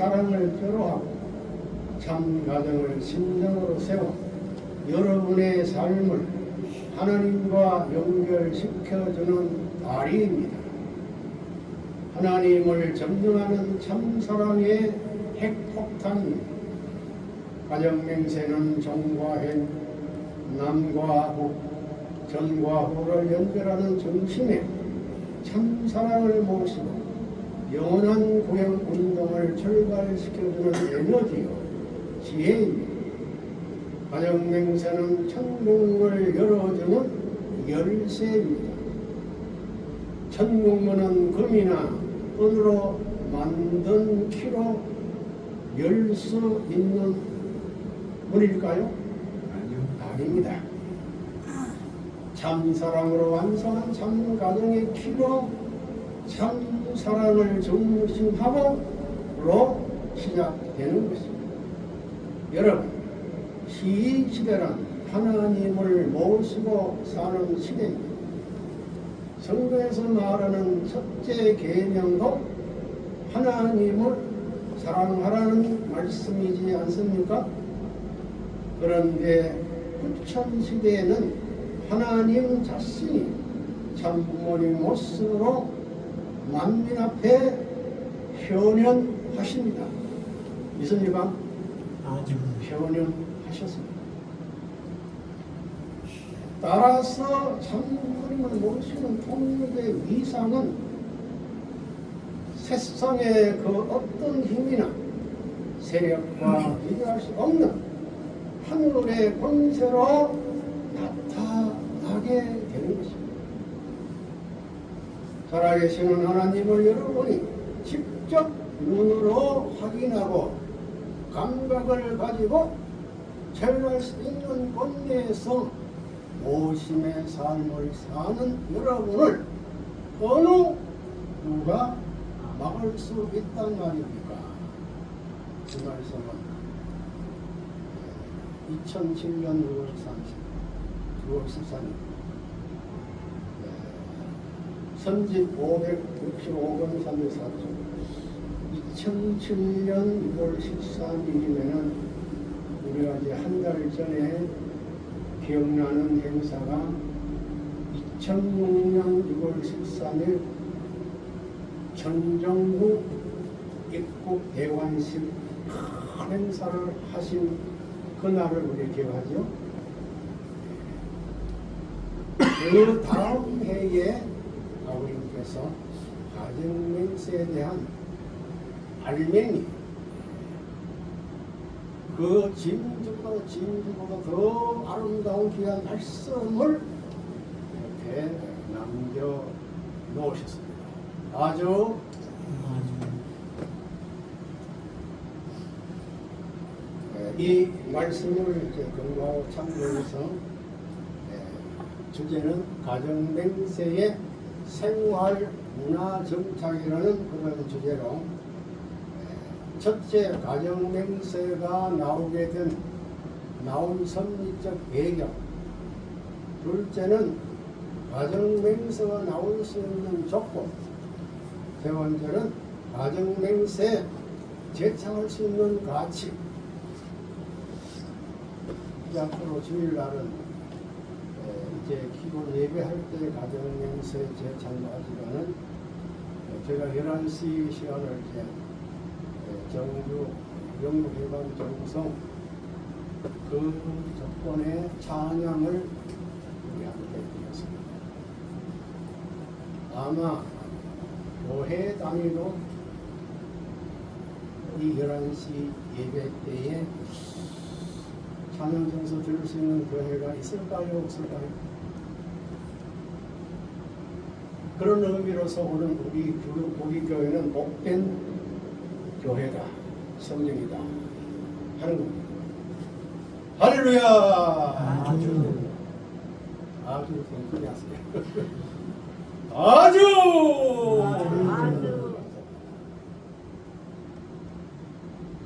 사랑을 표로하고 참 가정을 심정으로 세워 여러분의 삶을 하나님과 연결시켜주는 다리입니다. 하나님을 점령하는 참 사랑의 핵폭탄입니다. 가정맹세는 정과 행, 남과 북, 전과 후를 연결하는 중심에 참 사랑을 모시고 영원한 구영 운동을 출발시켜주는 에너지요 지혜입니다. 가정맹세는 천국문을 열어주는 열쇠입니다. 천국문은 금이나 은으로 만든 키로 열 수 있는 문일까요? 아니요. 아닙니다. 참 사랑으로 완성한 참 가정의 키로 참 사랑을 중심하고로 시작되는 것입니다. 여러분, 이 시대란 하나님을 모시고 사는 시대입니다. 성경에서 말하는 첫째 계명도 하나님을 사랑하라는 말씀이지 않습니까? 그런데 후천시대에는 하나님 자신이 참 부모님 모습으로 만민 앞에 현현하십니다. 믿습니까? 아주 현현하셨습니다. 따라서 참 부모님을 모시는 통력의 위상은 세상의 그 어떤 힘이나 세력과 비교할 수 없는 하늘의 권세로 나타나게 되는 것입니다. 살아계시는 하나님을 여러분이 직접 눈으로 확인하고 감각을 가지고 체험할 수 있는 권내에서 모심의 삶을 사는 여러분을 어느 누가 막을 수 있단 말입니까? 그 말씀은 2007년 6월 13일 선집 565번 304조 2007년 6월 13일이면은 우리가 이제 한 달 전에 기억나는 행사가 2006년 6월 13일 전정부 입국 대관식 큰 행사를 하신 그날을 우리 기억하죠. 그 다음 해에 아버님께서 가정맹세에 대한 알맹이 그 진주보다 더 아름다운 귀한 말씀을 이렇게 남겨 놓으셨습니다. 아주 이 말씀을 이제 근거하고 참고해서 주제는 가정맹세의 생활 문화 정착이라는 그런 주제로 첫째 가정맹세가 나온 섭리적 배경, 둘째는 가정맹세가 나올 수 있는 조건, 세 번째는 가정맹세 제창할 수 있는 가치. 이제 앞으로 주일날은 이제 기본 예배할 때 가정맹세 제창하지만은 제가 11시 시간을 이제 정주 영국회관 정성 그 조건의 찬양을 우리 함께 드렸습니다. 아마 교회 단위로 이 11시 예배 때에 찬양 정서 들을 수 있는 교회가 있을까요? 없을까요? 그런 의미로서 오늘 우리 교회는 복된 교회다, 성령이다 하는 겁니다. 할렐루야! 아주 성크게 하세요. 아주!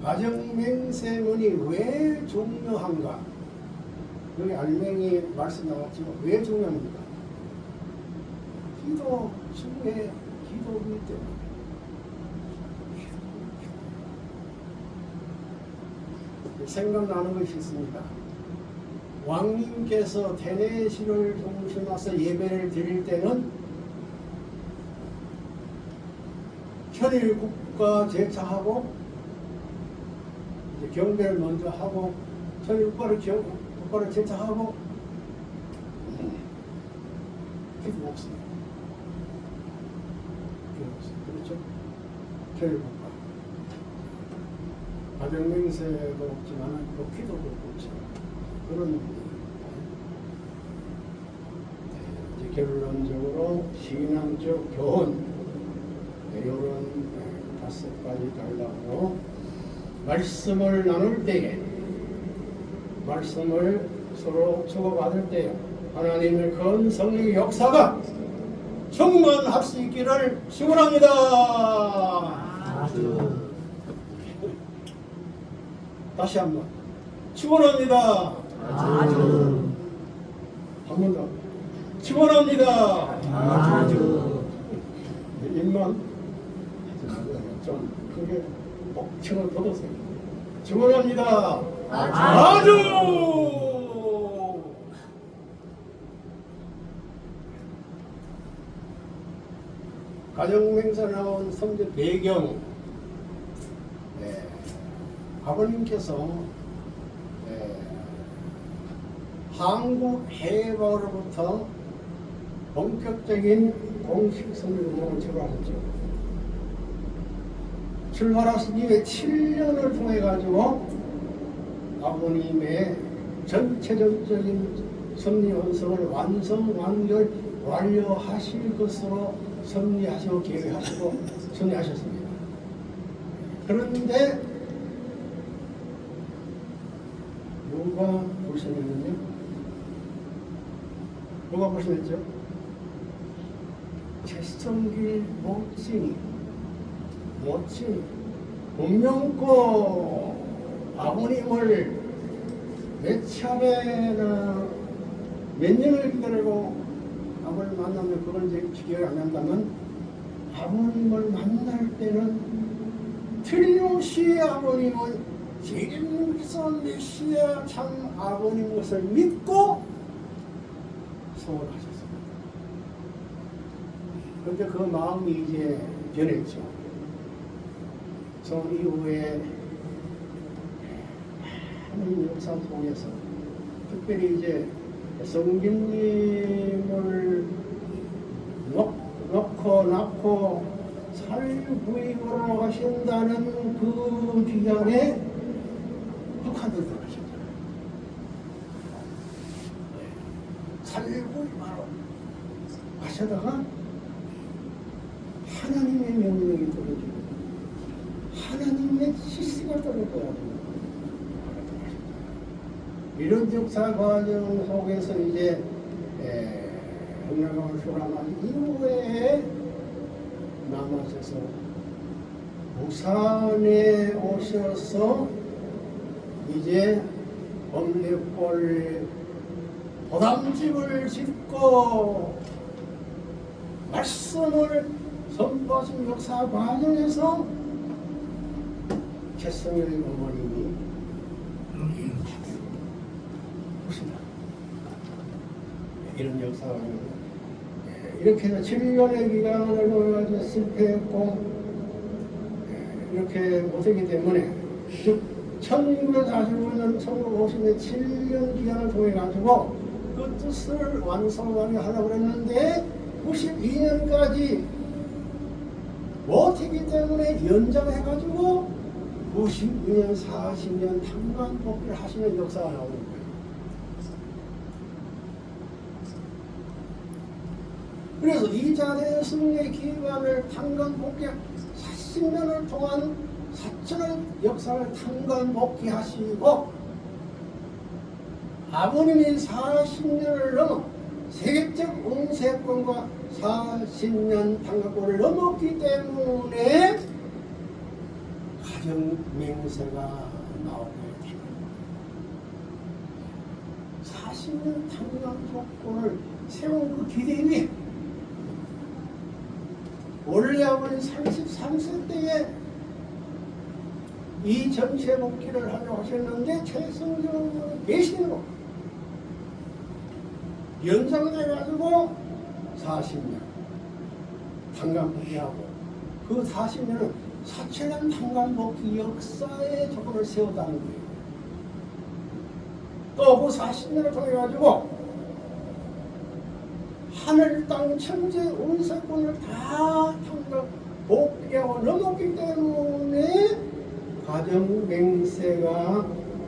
가정맹세문이 왜 중요한가? 여기 알맹이 말씀 나왔지만 왜 중요합니까? 기도 중에 기도이기 때문에 생각나는 것이 있습니다. 왕님께서 대내시를 중심해서 예배를 드릴 때는 천일국가 제차하고 경배를 먼저 하고 천일국가를 제차하고 기도 먹습니다. 그렇죠? 천일국가 가정맹세도 없지만 또 기도도 없죠. 그런 이제 결론적으로 신앙적 교훈 이런 5가지 달라고 말씀을 나눌 때에 말씀을 서로 주고받을 때에 하나님의 큰 성령의 역사가 충만할 수 있기를 축원합니다. 다시 한번 축원합니다. 한 번 더 축원합니다. 입만 좀 크게 뻑치고 걷어서 축원합니다. 아주 가정맹세 나온 성제 배경 아버님께서 한국 해방으로부터 본격적인 공식 선교운동을 출발했죠. 출발하신 이후에 7년을 통해 가지고 아버님의 전체적인 섭리 헌성을 완료하실 것으로 섭리하시고 계획하시고 섭리하셨습니다. 그런데 누가 불신했느냐? 누가 불신했죠? 최성길 모친이 분명코 아버님을 몇 차례나 몇 년을 기다리고 아버님을 만나면 그걸 이제 기억이 안 난다면 아버님을 만날 때는 틀림없이 아버님은 제일서 메시아 참 아버님 것을 믿고 소원하셨습니다. 그런데 그 마음이 이제 변했죠. 저 이후에 하나님 역사 속에서 특별히 이제 성김님을 낳고 살구입으로 가신다는 그 기간에 북한도 들어가셨잖아요. 살구입으로 가시다가 하나님의 명령이 떨어지고 하나님의 지시가 떨어져야 이런 역사 과정 속에서 이제 흥나강을 수람한 이후에 남하셔서 부산에 오셔서 이제 법례골 보담집을 짓고 말씀을 선포하신 역사 과정에서 최성열 어머님이 보신다. 이런 역사가 이렇게 해서 7년의 기간을 보여가지고 실패했고 이렇게 못했기 때문에 즉 1945년 1950년 7년 기간을 통해 가지고 그 뜻을 완성하려고 했는데 92년까지 못했기 때문에 연장해가지고 92년 40년 탕관 복귀를 하시는 역사가 나오는 거예요. 그래서 이 자리의 승리의 기간을 탕관 복귀 40년을 동안 사천의 역사를 탕관 복귀하시고 아버님이 40년을 넘어 세계적 응세권과 40년 탕관권을 넘었기 때문에 가정맹세가 나오게 됩니다. 40년 탕관권을 세운 그 기대 위에 원래 아버님 33세 때에 이 전체 복귀를 하려고 하셨는데 최승종 계시고 연장돼가지고 40년 탄광복귀하고 그 40년은 사체는 탄광복귀 역사의 조건을 세웠다는 거예요. 또 그 40년을 통해 가지고 하늘 땅 천재 운세권을 다 탄광복귀하고 넘었기 때문에 가정맹세가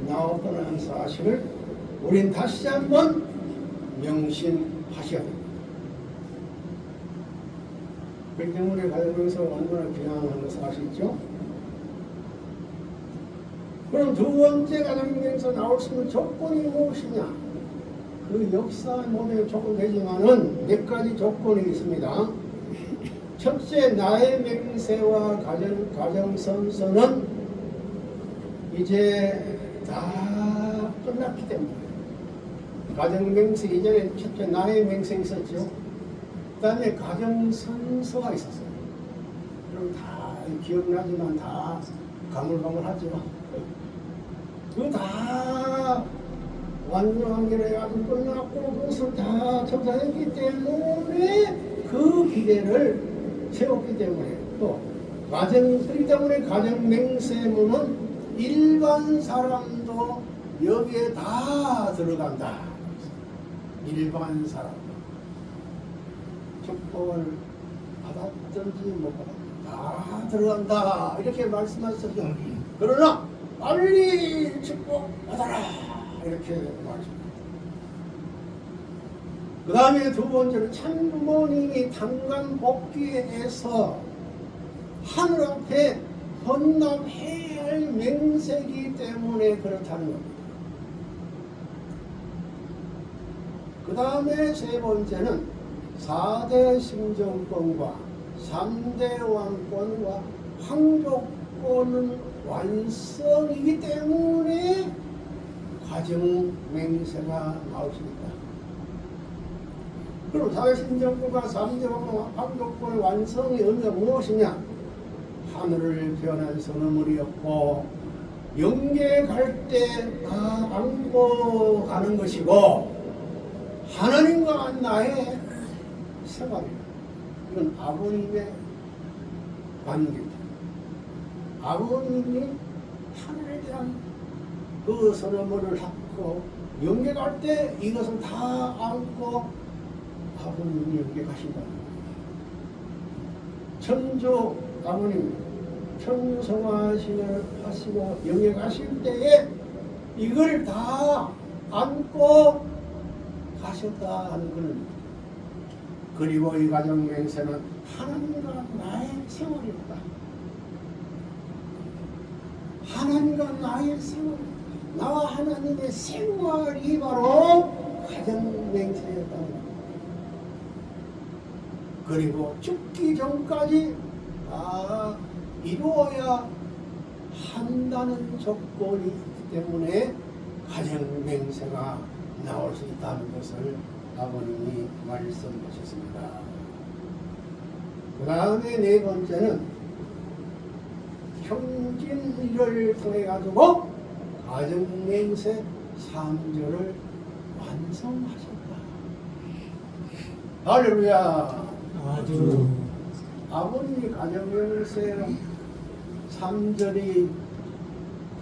나왔다는 사실을 우린 다시 한번 명심하셔야 됩니다. 그렇기 때문에 가정맹세가 얼마나 귀한 것을 아시죠? 그럼 두 번째 가정맹세 나올 수 있는 조건이 무엇이냐? 그 역사 모델 조건 되지만은 몇 가지 조건이 있습니다. 첫째, 나의 맹세와 가정선서는 이제 다 끝났기 때문에 가정맹세 이전에 첫째 나의 맹세 있었죠. 그 다음에 가정선서가 있었어요. 그럼 다 기억나지만 다 가물가물하죠. 그거 다 완전하게 해가지고 끝났고 그것을 다 접수했기 때문에 그 기대를 세웠기 때문에 또 그렇기 때문에 가정맹세문은 일반 사람도 여기에 다 들어간다. 일반 사람 축복을 받았든지 못 받았든지 다 들어간다 이렇게 말씀하셨죠. 그러나 빨리 축복 받아라 이렇게 말씀합니다. 그 다음에 두 번째는 참부모님이 탄광복귀에서 하늘 앞에 헌납해야 할 맹세이기 때문에 그렇다는 겁니다. 그 다음에 세 번째는 4대 심정권과 3대 왕권과 황족권은 완성이기 때문에 가정맹세가 나올 수 있다. 그럼 4대 심정권과 3대 황족권의 완성의 의미가 무엇이냐? 하늘을 변한 선어물이었고 영계 갈 때 다 안고 가는 것이고 하나님과 나의 생활이다. 이건 아버님의 관계입니다. 아버님이 하늘에 대한 그 선어물을 갖고 영계 갈 때 이것을 다 안고 아버님이 영계 가신다. 천주 아버님 천주성화신을 하시고 영계 가실 때에 이걸 다 안고 가셨다 하는 것입니다. 그리고 이 가정맹세는 하나님과 나의 생활이었다. 하나님과 나의 생활, 나와 하나님의 생활이 바로 가정맹세였다는 겁니다. 그리고 죽기 전까지 다 이루어야 한다는 조건이 있기 때문에 가정맹세가 나올 수 있다는 것을 아버님이 말씀하셨습니다. 그 다음에 네 번째는 형진일을 통해 가지고 가정맹세 3절을 완성하셨다. 할렐루야. 아주 아버님이 가정맹세 3절이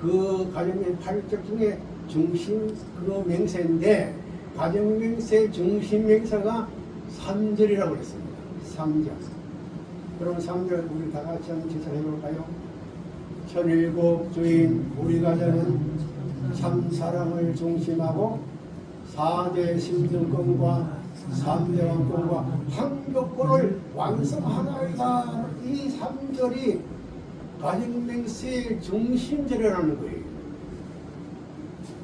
그 가정맹세 8절 중에 중심 그 맹세인데 가정맹세 중심 맹세가 3절이라고 그랬습니다. 3절. 그럼 3절 우리 다 같이 한번 제사해 볼까요? 천일국 주인 우리 가정은 참 사랑을 중심하고 4대 심정권과 3대 왕권과 황족권을 완성하나이다. 이 3절이 가정맹세의 중심절이라는 거예요.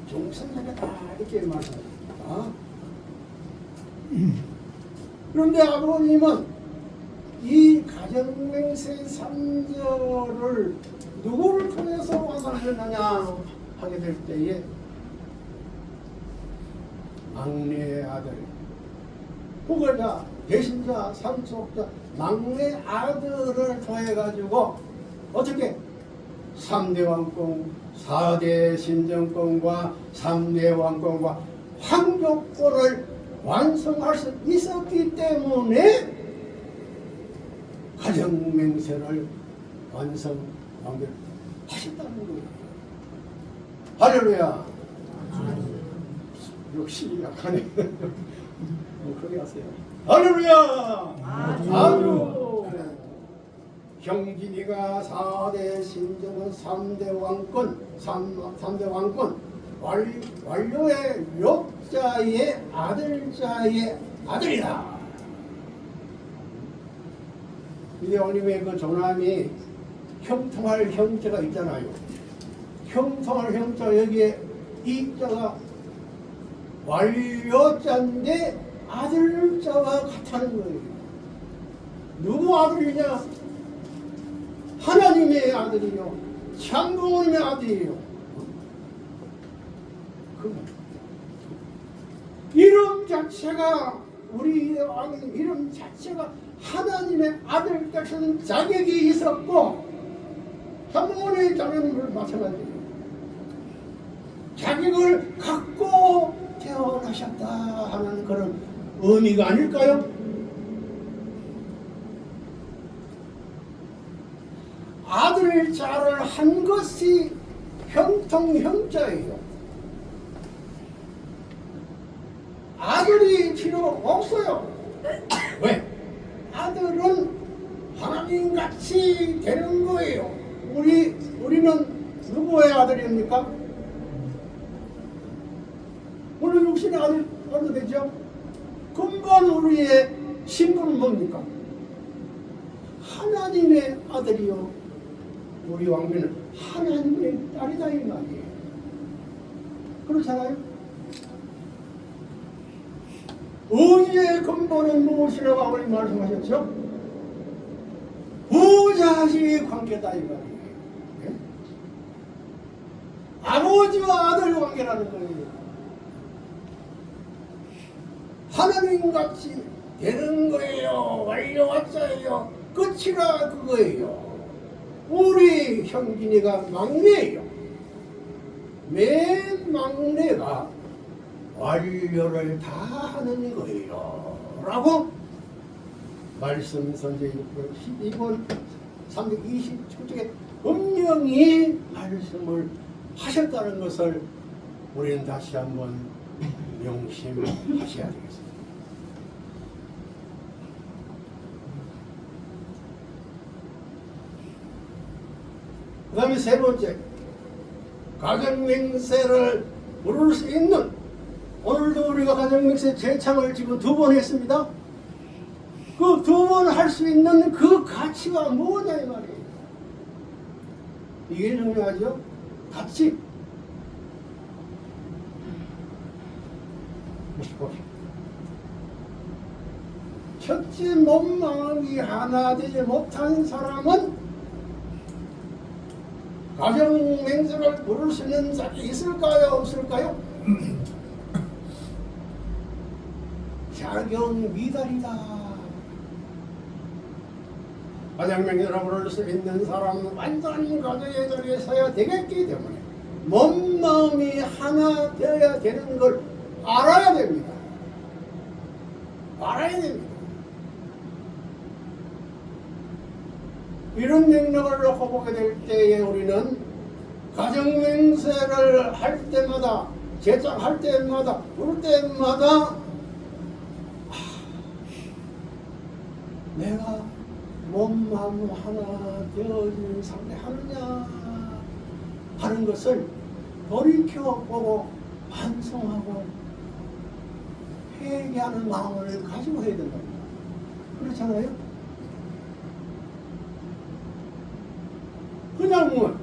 중심절이다 이렇게 말합니다. 그런데 아버님은 이 가정맹세 3절을 누구를 통해서 완성하셨느냐 하게 될 때에 막내 아들 후계자, 배신자, 상속자, 막내 아들을 통해 가지고 어떻게 삼대 왕권, 4대 신정권과 3대 왕권과 황족권을 완성할 수 있었기 때문에 가정맹세를 완성하셨다는 거예요. 할렐루야. 역시 약하네. 목소리 하세요. 할렐루야. 아주 경진이가 4대 신정은 3대 왕권, 3대 왕권 완료의 욕자의 아들자의 아들이다. 이대왕님의 그 조남이 형통할 형자가 있잖아요. 형통할 형자 여기에 이자가 완료자인데 아들자와 같다는 거예요. 누구 아들이냐? 하나님의 아들이요, 창조의 아들이요. 그 이름 자체가 우리 왕의 이름 자체가 하나님의 아들 같은 자격이 있었고, 사모의 자녀는 마찬가지예요. 자격을 갖고 태어나셨다 하는 그런 의미가 아닐까요? 아들 자를 한 것이 형통형자예요. 아들이 필요 없어요. 왜? 아들은 하나님같이 되는 거예요. 우리는 누구의 아들입니까? 우리 육신의 아들 되죠? 근본 우리의 신분은 뭡니까? 하나님의 아들이요. 우리 왕비는 하나님의 딸이다 이 말이에요. 그렇잖아요? 의의 근본은 무엇이라고 아버님 말씀하셨죠? 부자식 관계다 이 말이에요. 네? 아버지와 아들 관계라는 거예요. 하나님같이 되는 거예요. 완료왔어요. 끝이라 그거예요. 우리 형진이가 막내예요. 맨 막내가 완료를 다 하는 거예요. 라고 말씀 선제 12번 327쪽에 분명히 말씀을 하셨다는 것을 우리는 다시 한번 명심하셔야 되겠습니다. 그 다음에 세 번째, 가정맹세를 부를 수 있는, 오늘도 우리가 가정맹세 제창을 지금 2번 했습니다. 그 2번 할 수 있는 그 가치가 뭐냐 이 말이에요. 이게 중요하죠. 가치. 첫째 몸 마음이 하나 되지 못한 사람은 가정맹세를 부를 수 있는 자격이 있을까요? 없을까요? 자격 미달이다. 가정맹세를 부를 수 있는 사람은 완전 가정의 자리에 서야 되겠기 때문에 몸 마음이 하나 되어야 되는 걸 알아야 됩니다. 알아야 됩니다. 이런 맥락을 놓고 보게 될 때에 우리는 가정맹세를 할 때마다, 제창할 때마다, 부를 때마다 내가 몸, 마음 하나 되어진 상태 하느냐 하는 것을 돌이켜보고 반성하고 회개하는 마음을 가지고 해야 된다. 그렇잖아요? 그냥 뭐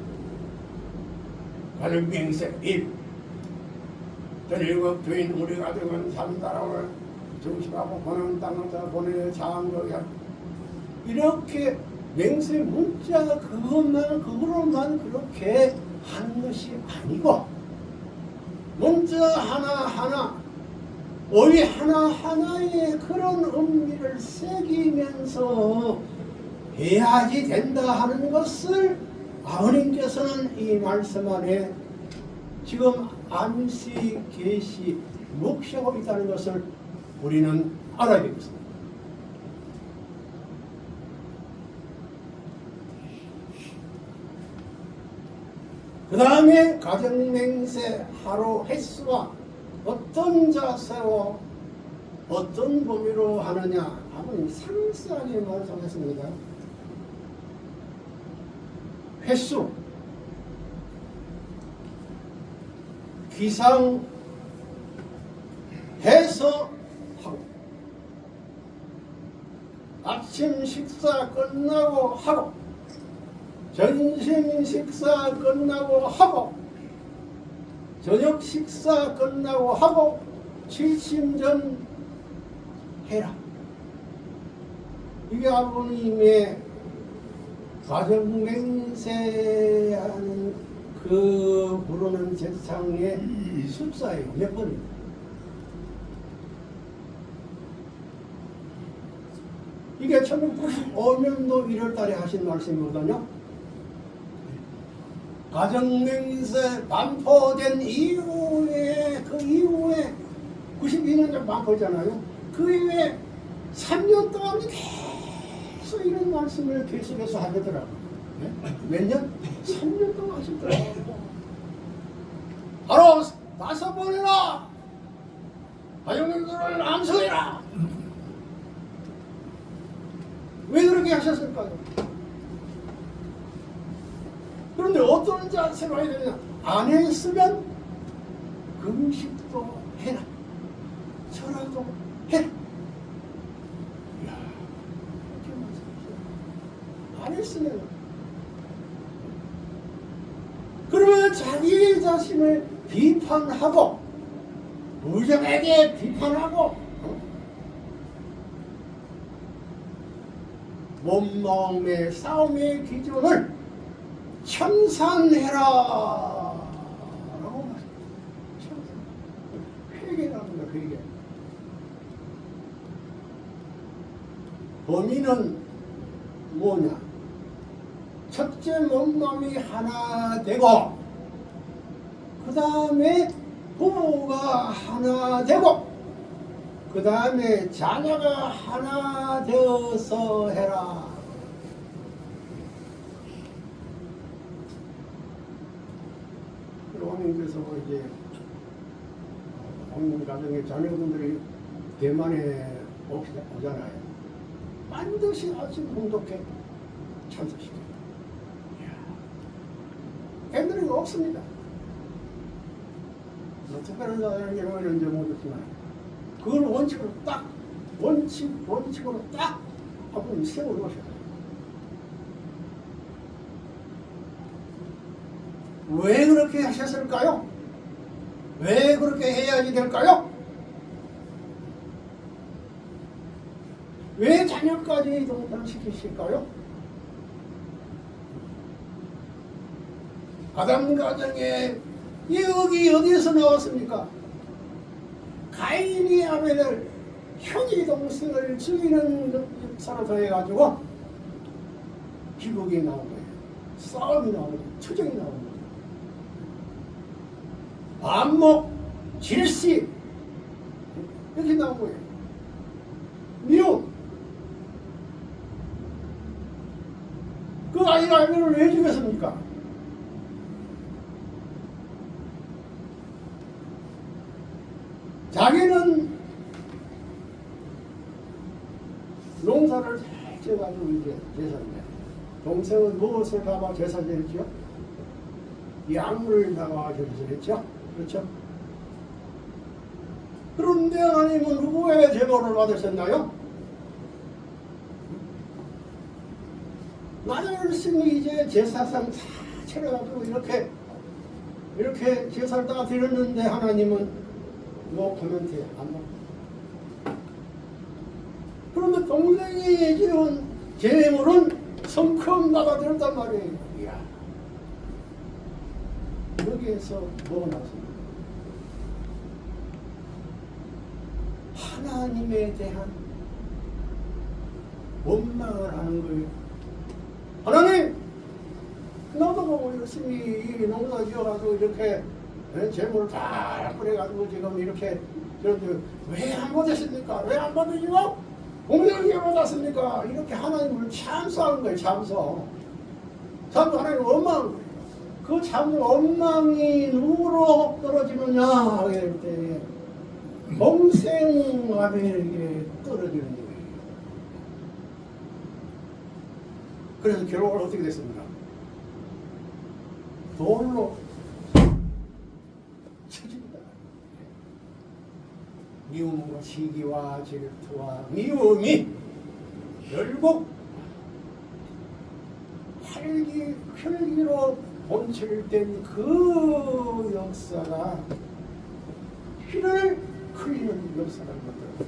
가정맹세 1 전일국 주인 우리 가정은 삼사람을 중심하고 보는 땅에서 보내는 장로야 이렇게 맹세 문자 그거로만 그렇게 하는 것이 아니고 문자 하나하나 어휘 하나하나에 그런 의미를 새기면서 해야지 된다 하는 것을 아버님께서는 이 말씀 안에 지금 안시, 계시, 묵시하고 있다는 것을 우리는 알아야 되겠습니다. 그 다음에 가정맹세 하루 횟수와 어떤 자세와 어떤 범위로 하느냐 아버님 상세하게 말씀했습니다. 횟수 기상해서 하고 아침 식사 끝나고 하고 점심 식사 끝나고 하고 저녁 식사 끝나고 하고 칠심전 해라. 이게 아버님의 가정맹세하는 그 부르는 제창의 숫자예요. 몇 번입니다. 이게 1995년도 1월달에 하신 말씀이거든요. 가정맹세 반포된 이후에 그 이후에 92년에 반포잖아요. 그 이후에 3년 동안 계속 이런 말씀을 계속해서 하더라고요. 네? 몇 년? 3년 동안 하시더라고요. 바로 5번이나 가정맹세를 암송해라. 왜 그렇게 하셨을까요? 그런데 어떤 자세로 해야 되느냐? 안 했으면 금식도 해라. 절하도 해라. 이야, 이렇게 말씀하세요. 안 했으면. 그러면 자기 자신을 비판하고, 무정에게 비판하고, 몸, 마음의 싸움의 기준을 청산해라 라고 말씀합니다. 회개랍니다. 회개. 범위는 뭐냐? 첫째 몸마음이 하나 되고 그 다음에 부모가 하나 되고 그 다음에 자녀가 하나 되어서 해라. 어머님께서 이제 어머님 가정의 자녀분들이 대만에 오잖아요. 반드시 아침 공독회 참석시켜요. 애들이 없습니다. 뭐 특별한 사람에게는 이제 못했지만 그걸 원칙으로 딱 원칙으로 딱 한번 세워놓으셔요. 왜 그렇게 하셨을까요? 왜 그렇게 해야지 될까요? 왜 자녀까지 동참시키실까요? 아담 가정에 여기 어디에서 나왔습니까? 가인이 아벨을 형이 동생을 죽이는 역사로 더해가지고 비극이 나온 거예요. 싸움이 나오는 거예요. 투쟁이 나오는 거예요. 반목, 질시 이렇게 나온 거예요. 미혹. 그 아이 아벨을 왜 죽였습니까? 자기는 농사를 잘 지어가지고 이제 제사인데 동생은 무엇을 담아 제사 지냈죠? 양을 담아 제사를 했죠? 그렇죠? 그런데 하나님은 누구의 제보를 받으셨나요? 나는 열심히 이제 제사상 다 차려가지고 이렇게 제사를 다 드렸는데 하나님은 뭐 코멘트 안 나옵니다. 그런데 동생이 지은 제물은 성큼 나가들었단 말이에요. 이야. 여기에서 뭐가 나왔습니까? 하나님에 대한 원망을 하는 거예요. 하나님, 너도 뭐 열심히 농사 지어가지고 이렇게 재물을 다 뿌려가지고 지금 이렇게 왜 안 받으십니까? 왜 안 받으시고 공평하게 받았습니까? 이렇게 하나님을 참소하는 거예요. 참소 하나님 원망. 그 참 원망이 누구로 떨어지느냐 하게 때 동생 아벨에게 떨어지는 거예요. 그래서 결국은 어떻게 됐습니까? 돌로 쳐집니다. 미움과 시기와 질투와 미움이 결국 혈기로 본출된 그 역사가 피를 흘리는 역사라는 것들.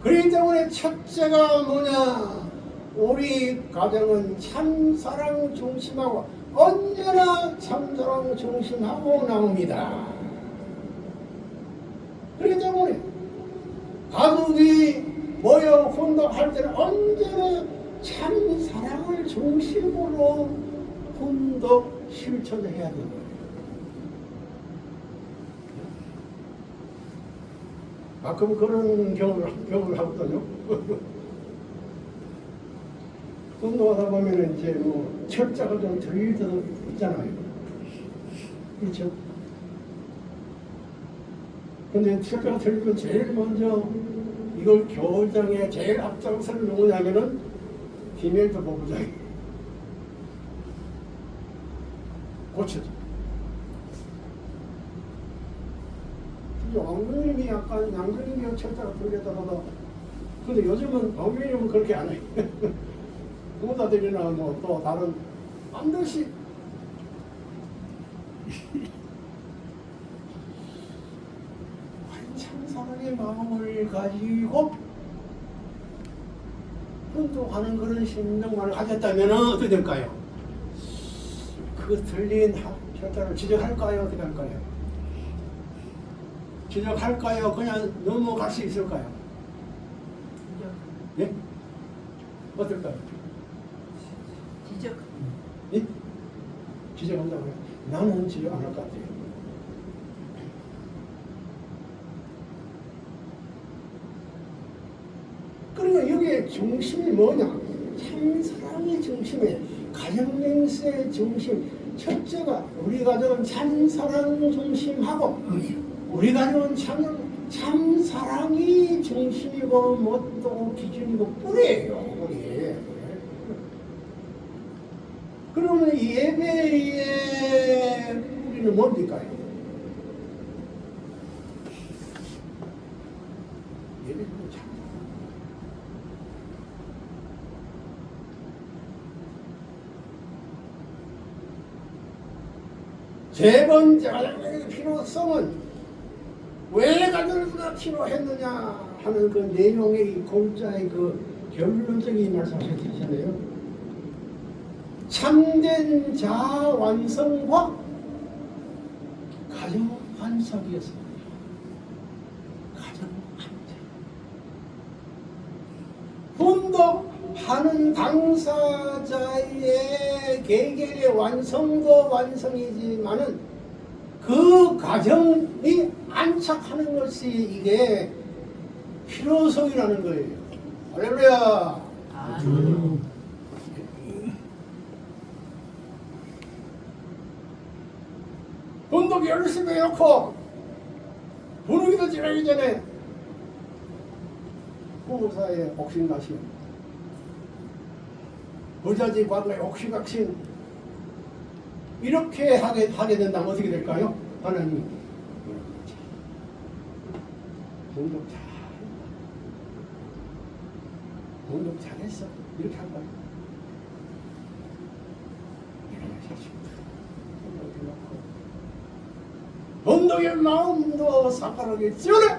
그렇기 때문에 첫째가 뭐냐? 우리 가정은 참사랑 중심하고 언제나 참사랑 중심하고 나옵니다. 그렇기 때문에 가족이 모여 혼동할 때는 언제나 참사랑을 중심으로 혼동 실천을 해야 되는 거예요. 가끔 그런 경험을 하거든요. 운동하다 보면 이제 뭐 철자가 좀 들릴 때도 있잖아요. 그렇죠? 근데 철자가 들리면 제일 먼저 이걸 교장에 제일 앞장서는 누구냐면은 비밀도 보부장이 고쳐줘. 왕조님이 약간 양조님이 철자가 들렸다가도 근데 요즘은 왕조님은 그렇게 안 해. 부모자들이나 뭐 또 다른 반드시 참사랑의 마음을 가지고 hun동하는 그런 심정만을 가졌다면 어떻게 될까요? 그 틀린 철자를 지적할까요? 어떻게 할까요? 지적할까요? 그냥 넘어갈 수 있을까요? 예? 어떨까요? 지적. 예? 지적한다고요? 나는 지적 안 할 것 같아요. 그러니까 여기에 중심이 뭐냐? 참사랑의 중심에 가정맹세의 중심. 첫째가 우리 가정은 참사랑 중심하고 우리 가정은 참사랑이 중심이고 뭣도 기준이고 뿌리예요. 뿌리. 그러면 예배의 뿌리는 뭡니까? 예배는 참. 세 번째 가정의 필요성은 왜 가정을 필요했느냐 하는 그 내용의 골자의 그 결론적인 말씀을 해주시네요. 참된 자아 완성과 가정 안석이었습니다. 가정 안석. 혼동하는 당사자의 개개의 완성도 완성이지만은 그 가정이 안착하는 것이 이게 필요성이라는 거예요. 할렐루야. 돈도 열심히 해놓고 분위기도 지나기 전에 부부 사이에 옥신각신 부자지 관계 옥신각신 이렇게 하게 된다면 어떻게 될까요? 하나님 공덕 잘했어 이렇게 할까요? 이렇게 하십니다. 본덕의 마음도 사랑하게 지어내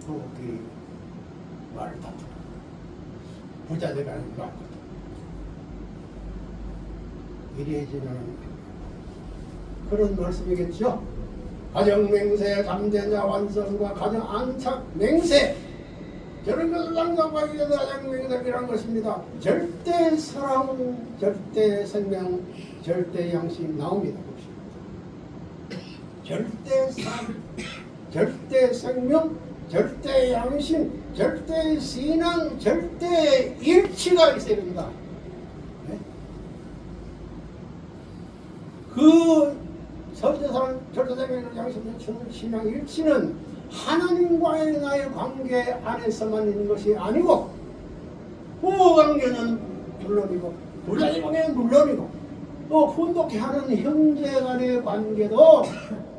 부부끼리 말을 다투고 부자들이 아닌 것 같거든. 이래지는 그런 말씀이겠죠. 가정 맹세, 잠재자 완성과 가정 안착 맹세. 저런 것을 낭독하기 위해서 가정명석이라는 것입니다. 절대 사랑, 절대 생명, 절대 양심 나옵니다. 절대 사랑, 절대 생명, 절대 양심, 절대 신앙, 절대 일치가 있어야 됩니다. 네? 그 절대 사랑, 절대 생명, 양심, 신앙 일치는 하나님과의 나의 관계 안에서만 있는 것이 아니고 부모 관계는 물론이고 부자의 관계는 물론이고 또 혼독해 하는 형제 간의 관계도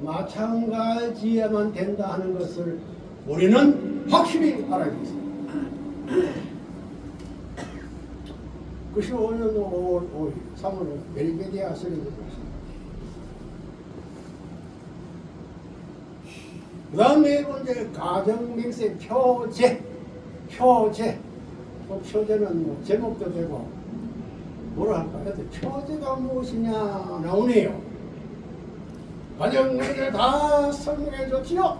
마찬가지에만 된다 하는 것을 우리는 확실히 알아야겠습니다. 그것이 5년 5월 5일 3월 벨베디아 설립을 했습니다. 그 다음에 네 번째 가정맹세 표제. 표제는 뭐 제목도 되고 뭐라 할까요? 표제가 무엇이냐 나오네요. 가정맹세 다 설명해 줬지요.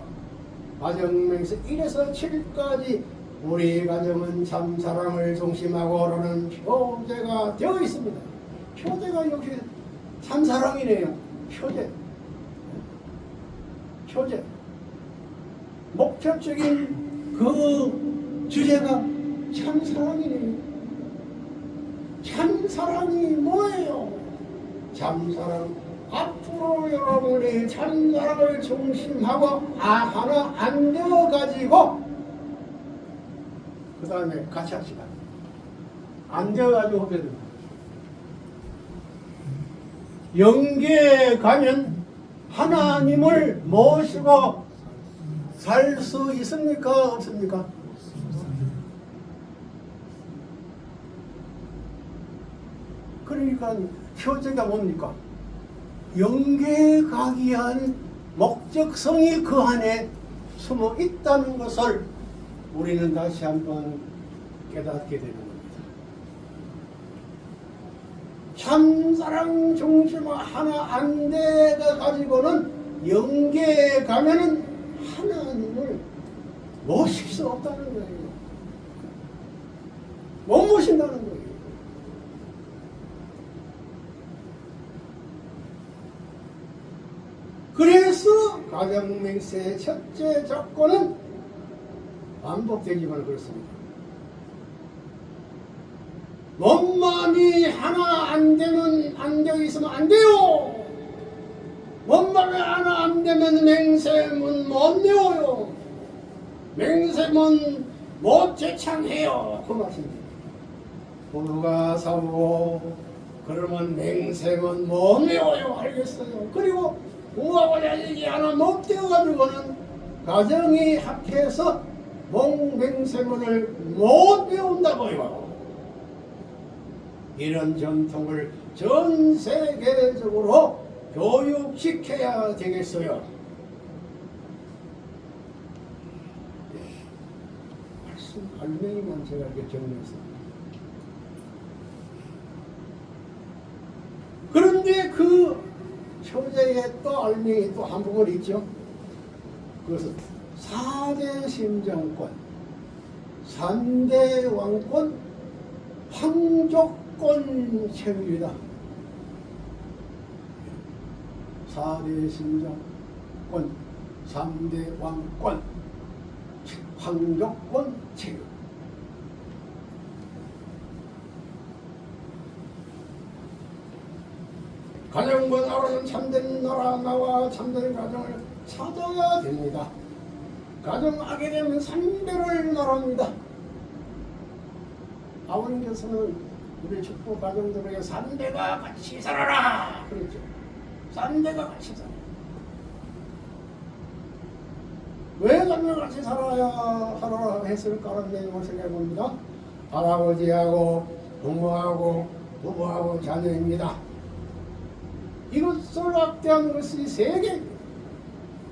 가정맹세 1에서 7까지 우리 가정은 참 사랑을 중심하고라는 표제가 되어 있습니다. 표제가 역시 참 사랑이네요. 표제. 목표적인 그 주제가 참사랑이네요. 참사랑이 뭐예요? 참사랑, 앞으로 여러분이 참사랑을 중심하고 하나 안 되어가지고 그 다음에 같이 합시다. 안 되어가지고 하게 됩니다. 영계에 가면 하나님을 모시고 살 수 있습니까? 없습니까? 그러니까 표제가 뭡니까? 영계에 가기 위한 목적성이 그 안에 숨어 있다는 것을 우리는 다시 한번 깨닫게 되는 겁니다. 참사랑 중심화 하나 안 돼가 가지고는 영계에 가면은 하나님을 모실 수 없다는 거예요. 못 모신다는 거예요. 그래서 가정맹세의 첫째 조건은 반복되지만 그렇습니다. 몸마음이 하나 안 되면 안 되어 있으면 안 돼요. 몸마음이 하나 안 되면 맹세문 못 내어요. 맹세문 못 제창해요. 그 말씀입니다. 부부가 싸우고 그러면 맹세문 못 내어요. 알겠어요. 그리고 부부하고 자식이 하나 못 되어가지고는 가정이 합해서 맹세문을 못 배운다고요. 이런 전통을 전 세계적으로 교육시켜야 되겠어요. 말씀 알맹이만 제가 이렇게 정리했습니다. 그런데 그 표제에 또 알맹이 또 한 부분이 있죠. 그것은 4대 심정권, 3대 왕권, 황족권 체육이다. 4대 심정권, 3대 왕권, 황족권 체육. 가정과 나라는 참된 나와 참된 가정을 찾아야 됩니다. 가정하게 되면 3대를 말합니다. 아버님께서는 우리 축복 가정들에게 3대가 같이 살아라 그랬죠. 3대가 같이 살아라. 왜 3대가 같이 살아라 했을까라는 내용을 생각해봅니다. 할아버지하고 부모하고 부부하고 자녀입니다. 이것을 확대한 것이 세계.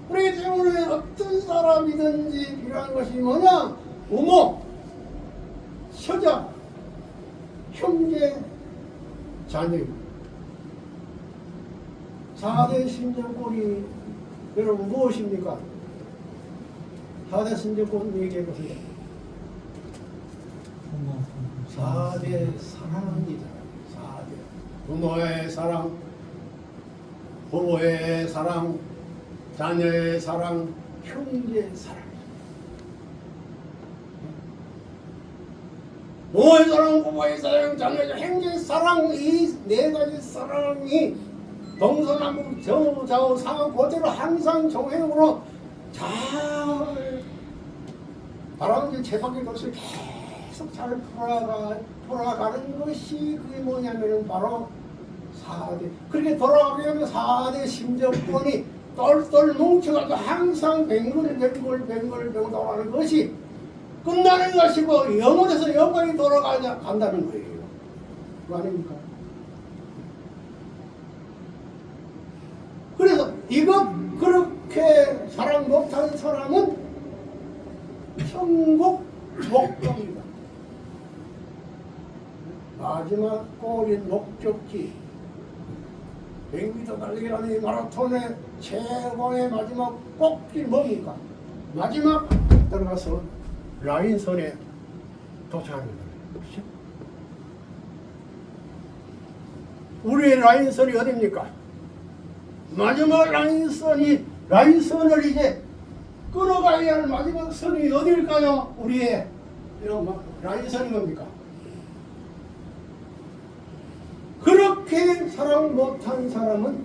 그렇기 때문에 어떤 사람이든지 필요한 것이 뭐냐? 부모, 처자, 형제, 자녀입니다. 4대 심정권이 여러분 무엇입니까? 4대 심정권 얘기해 보세요. 4대 사랑입니다. 4대 부모의 사랑, 부모의 사랑, 자녀의 사랑, 형제의 사랑. 부모의 사랑, 부모의 사랑, 자녀의 형제의 사랑, 이 네 가지 사랑이 동서남북 좌우 상하 고대로 항상 정행으로 잘 바람이 제바퀴 것을 계속 잘 돌아가는 것이 그게 뭐냐면은 바로 4대. 그렇게 돌아가게 하면 4대 심정권이 똘똘 뭉쳐가지고 항상 뱅글 돌아가는 것이 끝나는 것이고 영원에서 영원히 간다는 거예요. 그거 아닙니까? 그래서 이것 그렇게 사랑 못한 사람은 천국 못 갑니다. 마지막 골인 목적지 100m 달리기라는 이 마라톤의 최고의 마지막 꼭지 뭡니까? 마지막 들어가서 라인선에 도착하는 거예요. 우리의 라인선이 어딥니까? 마지막 라인선을 이제 끊어가야 할 마지막 선이 어딜까요? 우리의 라인선이 뭡니까? 그렇게 사랑 못한 사람은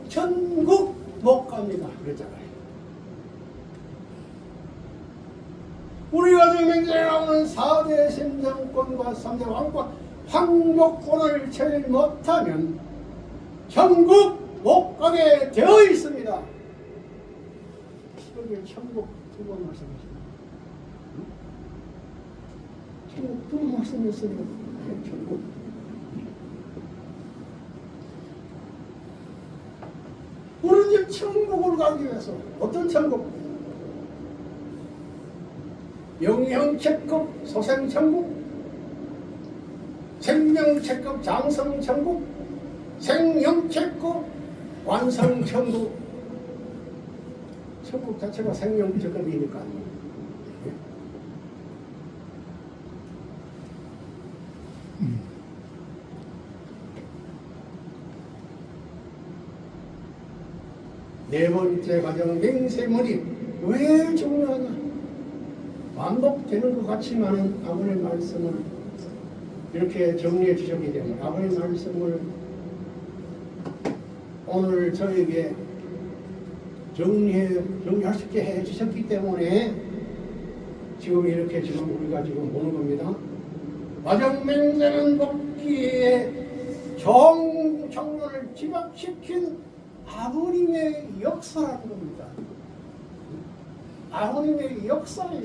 천국 못 갑니다. 그랬잖아요. 우리가 명제에 나오는 4대 심정권과 3대 왕권 황족권을 제일 못하면 천국 못 가게 되어 있습니다. 여기 천국 두 번 말씀하십니다. 천국 두 번 말씀했습니다. 천국. 우리는 천국을 가기 위해서 어떤 천국? 영영체급 소생천국, 생명체급 장성천국, 생명체급 완성천국. 천국 자체가 생명체급이니까. 네 번째 과정 맹세물이 왜 중요하냐? 반복되는 것 같지만은 아버지의 말씀을 이렇게 정리해 주셨기 때문에 아버지의 말씀을 오늘 저에게 정리할 수 있게 해 주셨기 때문에 지금 이렇게 지금 우리가 지금 보는 겁니다. 과정맹세는 복귀의 정론을 지각시킨 아버님의 역사라는 겁니다. 아버님의 역사에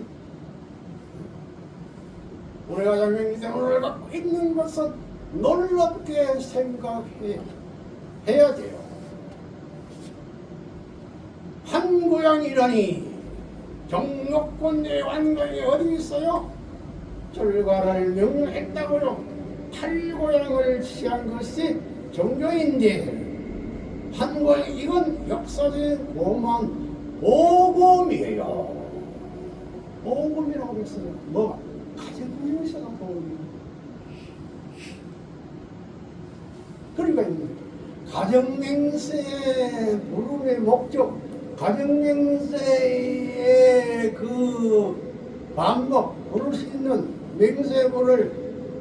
우리가 장명생활을 갖고 있는 것은 놀랍게 생각해야 돼요. 한 고향이라니 정록권 내 완강이 어디 있어요? 절과를 명령했다고요. 탈고향을 취한 것이 종교인데 한 고향 이건 역사적인 고만 보금이에요. 보금이라고 했어요. 뭐가? 가정맹세가 보금이에요. 그러니까 가정맹세 부름의 목적, 가정맹세의 그 방법, 부를 수 있는 맹세부를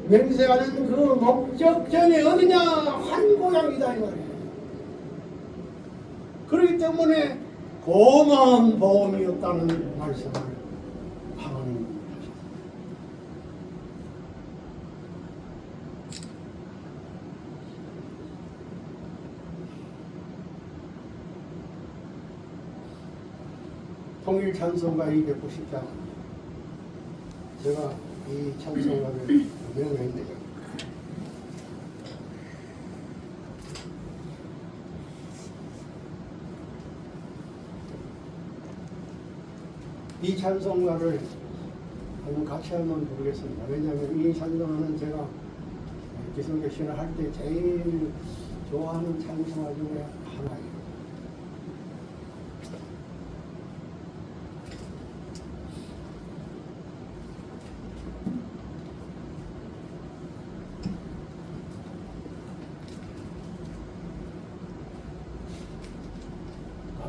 맹세하는 그 목적점이 어디냐? 한 고향이다 이 말이에요. 그렇기 때문에 고마운 보험이었다는 말씀을 하는 통일 찬송가 290장 제가 이 찬송가를 명명했네요. 이 찬송가를 같이 한번 부르겠습니다. 왜냐하면 이 찬송가는 제가 기성교 신을 할 때 제일 좋아하는 찬송가 중에 하나예요.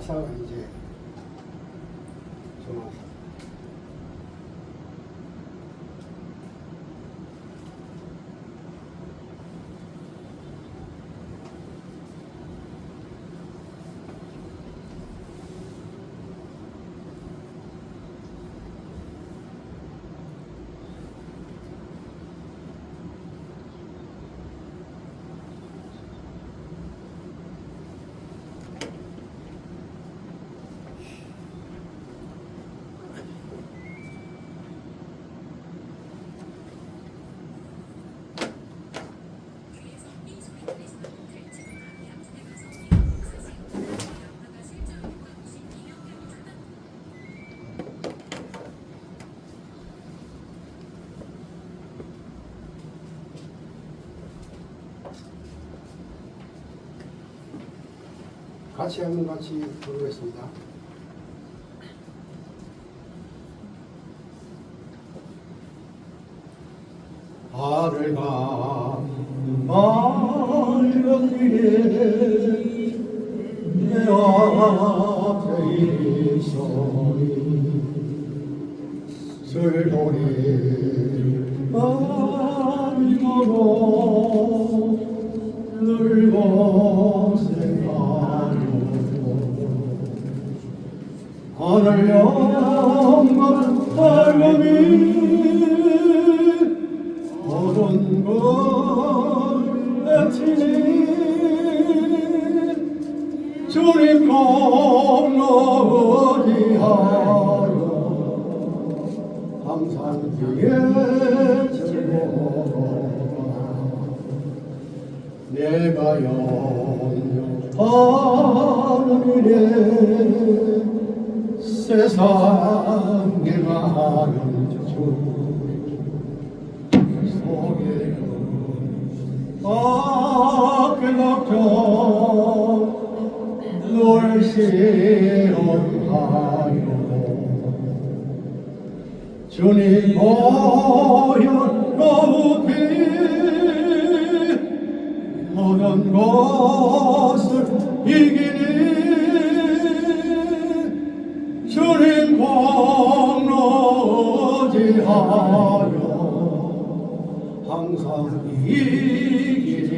가사가 이제 좀 같이 한번 같이 부르겠습니다. 하늘과 맑은 길에 내 앞에 있어니 슬보니 아니고도 늙어 생각하고 하늘 영광 밝음이 어떤 걸 애치니 주님 공로 어디하여 항상 귀에 즐거워 내가 영원한 미래 세상에 많은 주 아껴놓던 널 시험하여 주님 보혈 높이 모든 것을 이기니 주님 공로지하여 항상 이기리로다.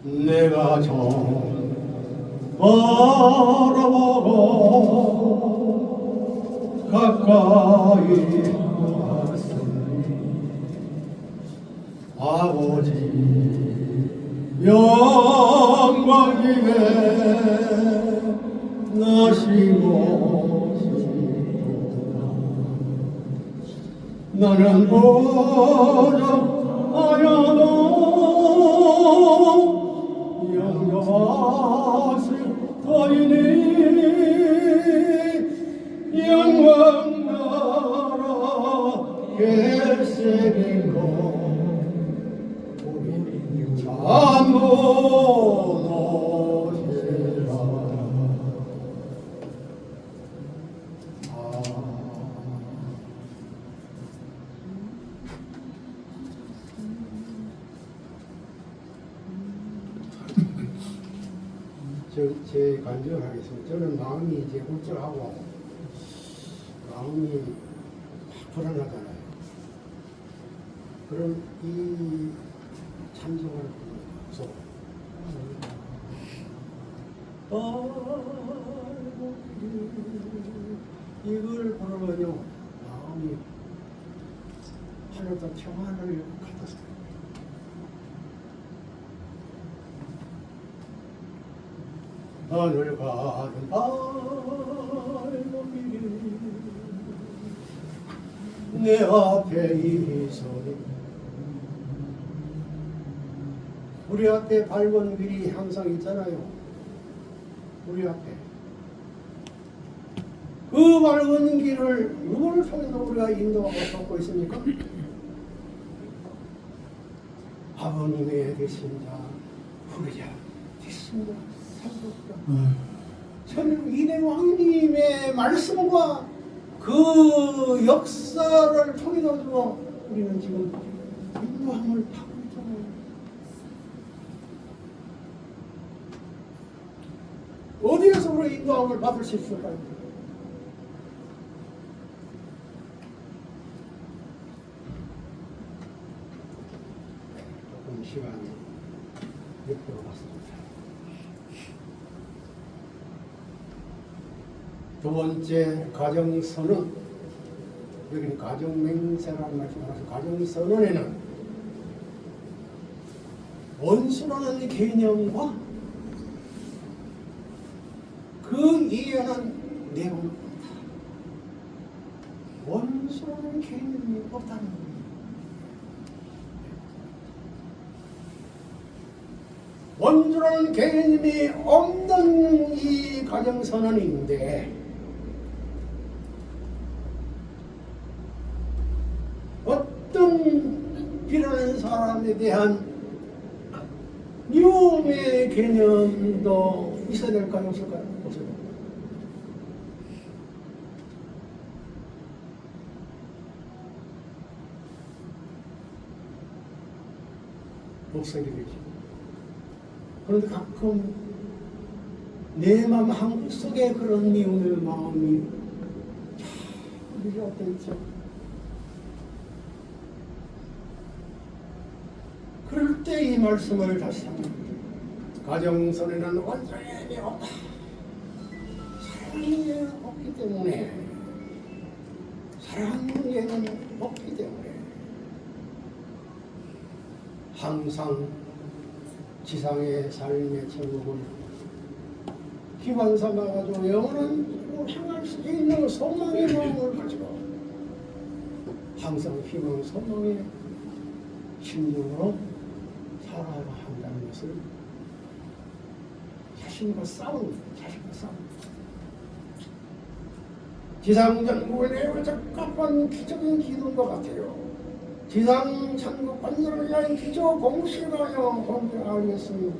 내가 좀 바라보고 가까이 아버지 영광 중에 나시고 싶도다 나는 보장하여도 영광하실 터이니 영광 나라 계세는 것 참노노시라 제 간증하겠습니다. 저는 마음이 이제 울적하고 마음이 불안하잖아요. 그럼 이 찬송을 부르면서 이걸 부르면요 마음이 하늘도 평안을 가졌어요. 하늘 가는 발목길이 내 앞에 있으니 우리 앞에 밝은 길이 항상 있잖아요. 우리 앞에 그 밝은 길을 누구를 통해서 우리가 인도하고 걷고 있습니까? 아버님의 되신 자, 우리 자 되신 자, 이대왕님의 말씀과 그 역사를 통해서 우리는 지금 인도함을 받고 있잖아요. 어디에서 우리 인도함을 받을 수 있을까요? 조금 시간이 옆으로 갔습니다. 두 번째 가정선언, 여기는 가정맹세라는 말씀을 하셔서 가정선언에는 원수라는 개념과 그 이해하는 내용은 없다. 원수라는 개념이 없다는 겁니다. 원수라는 개념이 없는 이 가정선언인데 어떤 비난하는 사람에 대한 미움의 개념도 있어야 될까요? 없을까요? 없어요. 없어야 되겠죠. 그런데 가끔 내 마음 한구석에 그런 미움의 마음이 참 이게 어떠있죠? 그럴 때 이 말씀을 다시 합니다. 가정선에는 원수의 없다. 사랑이 없기 때문에 사랑에는 없기 때문에 항상 지상의 삶의 천국을 기반 삼아가지고 영원한 향할 수 있는 소망의 마음을 가지고 항상 희망 소망의 심정으로 살아야 한다는 것을 자신과 싸우는 지상전국의 내용을 적합한 기적인 기도인 것 같아요. 지상 천국 관절을 위한 기조 공식하여 공개하겠습니다.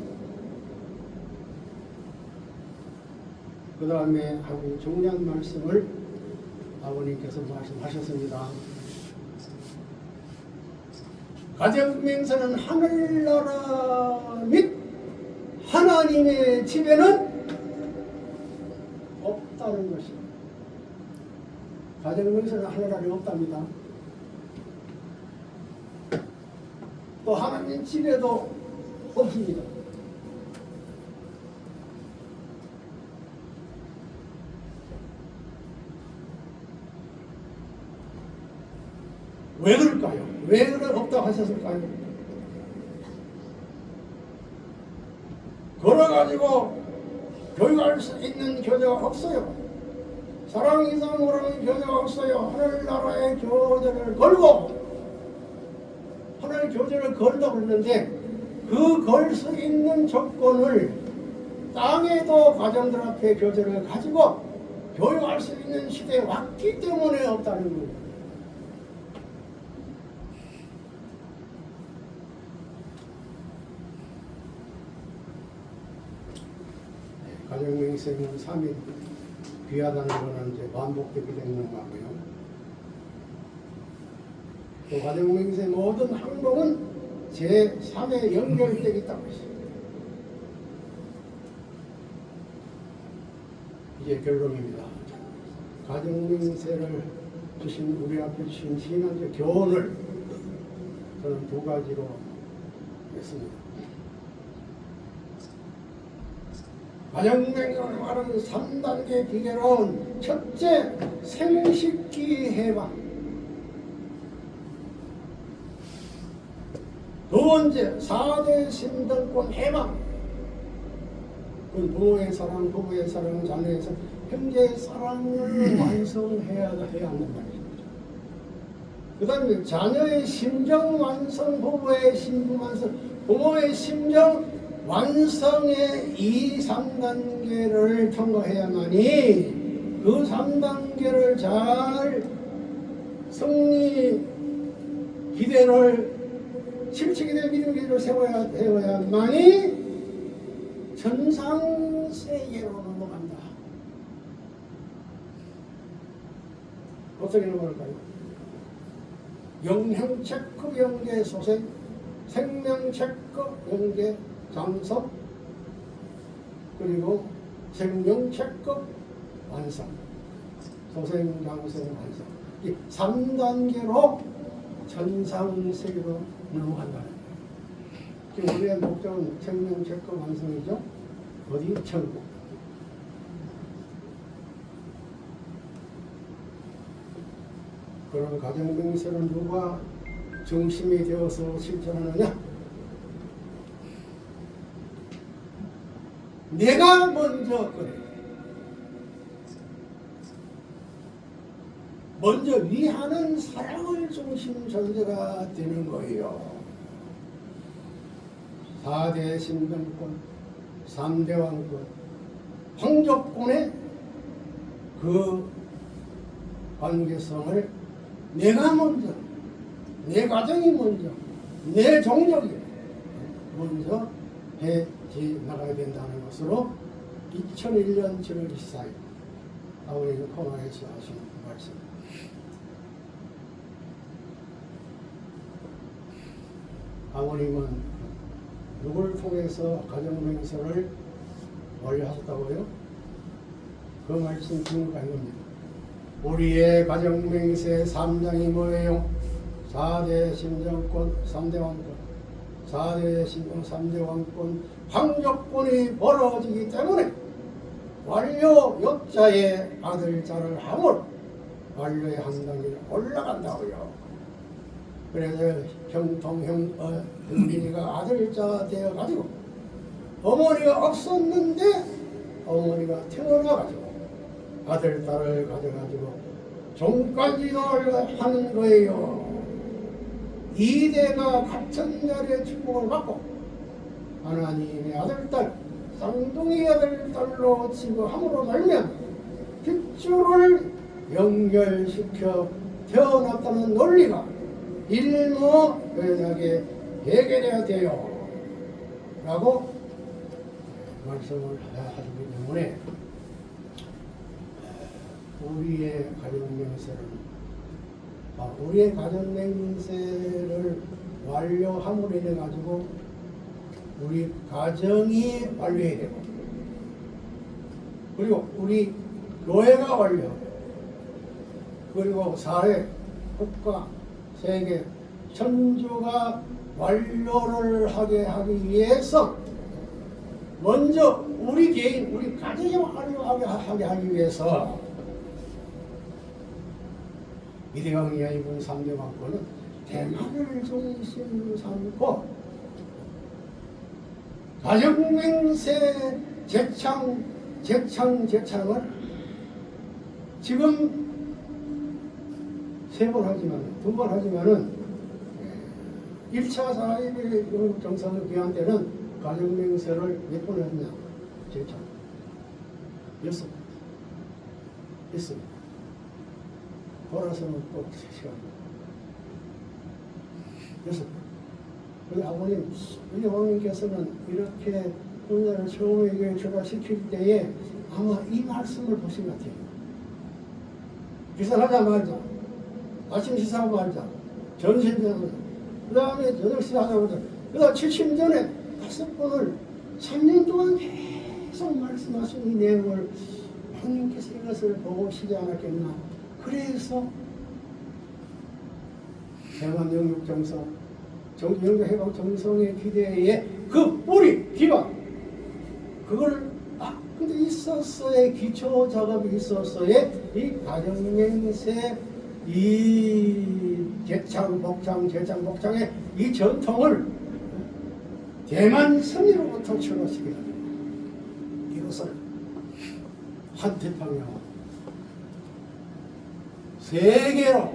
그 다음에 아주 중요한 말씀을 아버님께서 말씀하셨습니다. 가정맹세는 하늘나라 및 하나님의 집에는 없다는 것입니다. 가정맹세는 하늘나라에 없답니다. 또 하나님 집에도 없습니다. 왜 그럴까요? 왜 없다고 하셨을까요? 걸어가지고 교육할 수 있는 교재가 없어요. 사랑 이상으로 하는 교재가 없어요. 하늘나라의 교재를 걸고 하나의 교재를 걸다고 그러는데 그 걸 수 있는 조건을 땅에도 가정들 앞에 교재를 가지고 교육할 수 있는 시대에 왔기 때문에 없다는 거예요. 가정맹세는 3일 귀하다는 것은 이제 반복되게 되는 거고요. 또 가정맹세 모든 항목은 제3에 연결되어 있다고 했어요. 이제 결론입니다. 가정맹세를 주신 우리 앞에 주신 신앙의 교훈을 저는 두 가지로 했습니다. 가정맹세를 말하는 3단계 비결은 첫째, 생식기 해방. 두 번째, 4대 신등권 해방. 부모의 사랑, 부부의 사랑, 자녀의 사랑, 형제의 사랑을 완성해야 한단 말입니다. 그 다음에 자녀의 심정 완성, 부부의 심정 완성, 부모의 심정 완성의 이 3단계를 통과해야만이 그 3단계를 잘 승리 기대를 실체기대 믿음 기대를 세워야만이 천상세계로 넘어간다. 어떻게 넘어갈까요? 영행체크 영계 소생, 생명체크 영계 장성, 그리고 생명체크 완성, 소생, 장성, 완성. 이 3단계로 천상세계로 넘어간다는 거예요. 지금 우리의 목적은 생명체크 완성이죠. 어디? 천국. 그런 가정명세는 누가 중심이 되어서 실천하느냐? 내가 먼저 그래. 먼저 위하는 사랑을 중심 존재가 되는 거예요. 4대 신정권, 3대 왕권, 황족권의 그 관계성을 내가 먼저, 내 가정이 먼저, 내 종족이 먼저 해 나가야 된다는 것으로 2001년 7월 24일 아버님 코너에서 하신 말씀. 아버님은 누구를 통해서 가정명세를 완료하셨다고요? 그 말씀 중요한 겁니다. 우리의 가정명세 3장이 뭐예요? 4대 심정권, 3대 왕권, 4대 심정, 3대 왕권, 황족권이 벌어지기 때문에 완료 역자의 아들자를 함으로 완료의 한 단계를 올라간다고요. 그래서 형민이가 아들자가 되어가지고 어머니가 없었는데 어머니가 태어나가지고 아들, 딸을 가져가지고 종까지도 하는 거예요. 이대가 같은 자리에 축복을 받고 하나님의 아들, 딸, 쌍둥이 아들, 딸로 지구함으로 말면 핏줄을 연결시켜 태어났다는 논리가 일모연하게 해결해야 돼요 라고 말씀을 하시기 때문에 우리의 가정명세를 완료함으로 인해 가지고 우리 가정이 완료해야 되고, 그리고 우리 교회가 완료, 그리고 사회, 국가, 세계, 천주가 완료를 하게 하기 위해서 먼저 우리 개인, 우리 가정이 완료하게 하기 위해서 이대왕이야 이분 3대 왕권은 대만을 중심으로 삼고 가정명세 재창을 지금 3번 하지만 2번 하지만은 1차 4.11 영국정상회 기한 때는 가정명세를 몇 번 했냐? 재창 6번 했습니다. 돌아서는 또 3시간 6번. 우리 아버님, 우리 어머님께서는 이렇게 혼자를 처음에 출발시킬 때에 아마 이 말씀을 보신 것 같아요. 기사하자 말자, 아침 시사하고 말자, 전시하자 말자, 그 다음에 저녁 시사하자 말자, 그 다음 70년에 5번을 3년 동안 계속 말씀하신 이 내용을 하나님께서 이것을 보고 시지 않았겠나. 그래서 대한영육정성, 영국해방정성의 기대에 그 뿌리, 기반, 그걸 근데 있었어의 기초 작업이 있었어의 이 가정명세, 이 재창복창의 이 전통을 대만 승리로부터 출발시키게 됩니다. 이것을 한태평양 세계로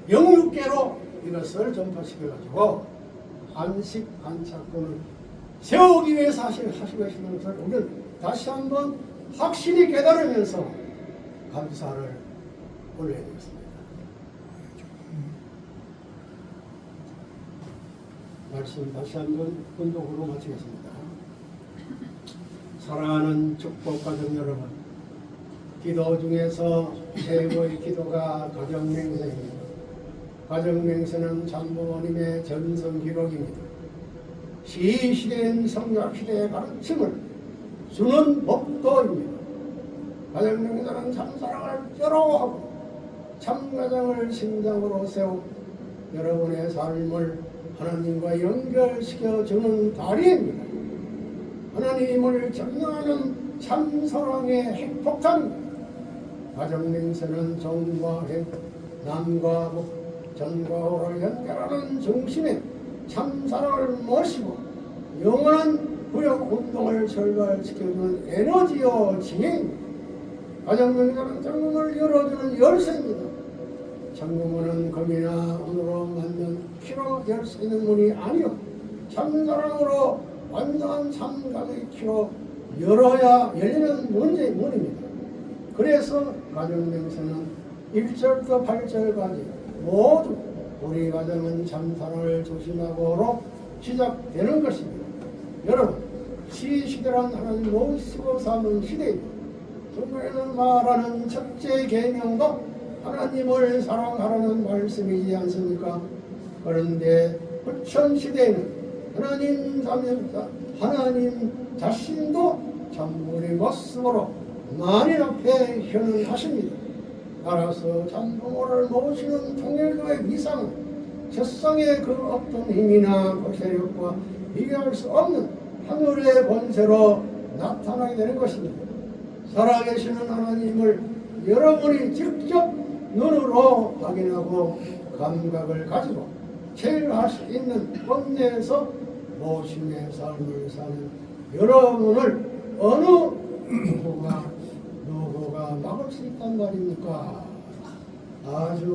영육계로 이것을 전파시켜가지고 안식 안착권을 세우기 위해서 하시고 계시는 것을 우리는 다시 한번 확실히 깨달으면서 감사를 올려야 되겠습니다. 말씀 다시 한번 본독으로 마치겠습니다. 사랑하는 축복가족 여러분, 기도 중에서 최고의 기도가 가정맹세입니다. 가정맹세는 참부모님의 전성 기록입니다. 시시된 성각시대의 가르침을 주는 법도입니다. 가정맹세는 참사랑을 뼈로 하고 참가정을 심장으로 세워 여러분의 삶을 하나님과 연결시켜주는 다리입니다. 하나님을 전능하는 참사랑의 핵폭탄입니다. 가정맹세는 정과 해, 남과 북, 전과 호를 연결하는 중심에 참사랑을 모시고 영원한 구역운동을 출발시켜주는 에너지요 진행입니다. 가정명세는 천국을 열어주는 열쇠입니다. 천국문은 금이나 은으로 만든 키로 열 수 있는 문이 아니요 참사랑으로 완전한 참각의 키로 열어야 열리는 문입니다. 그래서 가정명세는 1절부터 8절까지 모두 우리 가정은 참사랑을 조심하고로 시작되는 것입니다. 여러분, 시시대란 하나님 모시고 사는 시대입니다. 성경에는 말하는 첫째 계명도 하나님을 사랑하라는 말씀이지 않습니까? 그런데 후천시대에는 하나님 자신도 참부모의 모습으로 만인 앞에 현현하십니다. 따라서 참부모를 모시는 통일교의 위상은 세상의 그 어떤 힘이나 그 세력과 비교할 수 없는 하늘의 권세로 나타나게 되는 것입니다. 살아계시는 하나님을 여러분이 직접 눈으로 확인하고 감각을 가지고 체험할 수 있는 권내에서 모심의 삶을 사는 여러분을 어느 누구가 막을 수 있단 말입니까? 아주